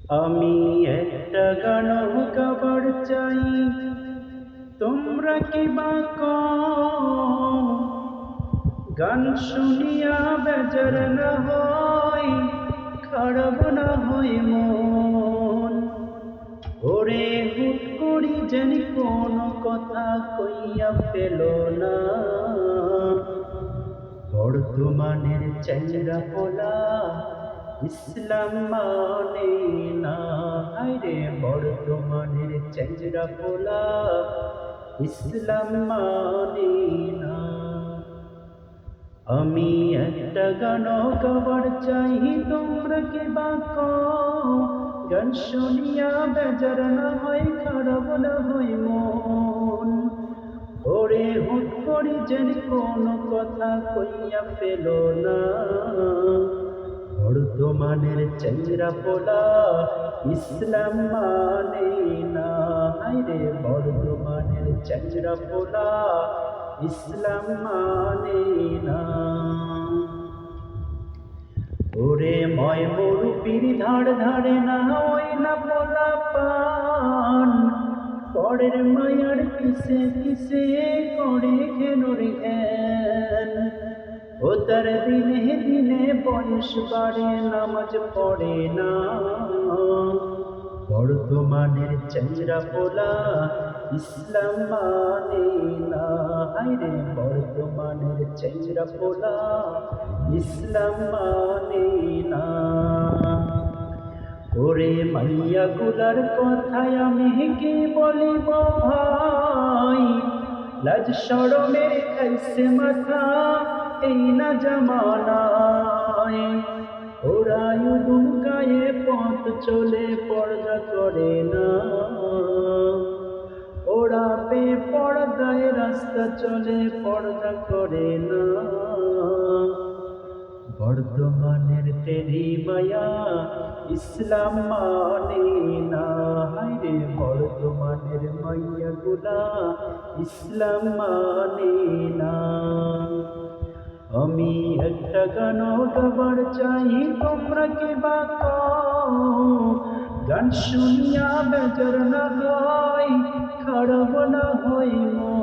আমি একটা গান গাবার চাই, তোমরা কি বা কও? গান শুনিয়া বেজার না হয়, খারাপ না হয় মন। ওরে হুট করি জানি কোন কথা কইয়া ফেল না। বর্তমানের চ্যাংড়া পোলা ইসলাম মানে না। হায়রে বর্তমানের চ্যাংড়া পোলা ইসলাম মানে না। আমি একটা গান গাবার চাই, তোমরা কি বা কও? গান শুনিয়া বেজার না হয়, খারাপ না হয় মন। ওরে হুট করি যেন কোন কথা কইয়া ফেল না। বর্তমানের চ্যাংড়া পোলা ইসলাম মানে না। হায়রে বর্তমানের চ্যাংড়া পোলা ইসলাম মানে না। ওরে ময় মরুপির ধার ধারে না ওই না পোলা পান। পরের মায়ার পিছে পিছে করে ঘেনুর ঘ্যান। ও তার দিনে দিনে বয়স বাড়ে, নামাজ পড়ে না। বর্তমানের চ্যাংড়া পোলা ইসলাম মানে না। হায়রে বর্তমানের চ্যাংড়া পোলা ইসলাম মানে না। ওরে মাইয়া গুলার কথায় আমি কি বলিব ভাই? লাজ শরমের খাইছে মাথা এই না জামানায়। ওরা উদুম গায়ে পথ চলে, পর্দা করে না। ওরা বেপর্দায় রাস্তা চলে, পর্দা করে না। বর্তমানের তেরি মায়া ইসলাম মানে না। হায়রে বর্তমানের মাইয়া গুলা ইসলাম মানে না। আমি একটা গান গাবার চাই, তোমরা কি বা কও? গান শুনিয়া বেজার না হয়, খারাপ না হয় মন।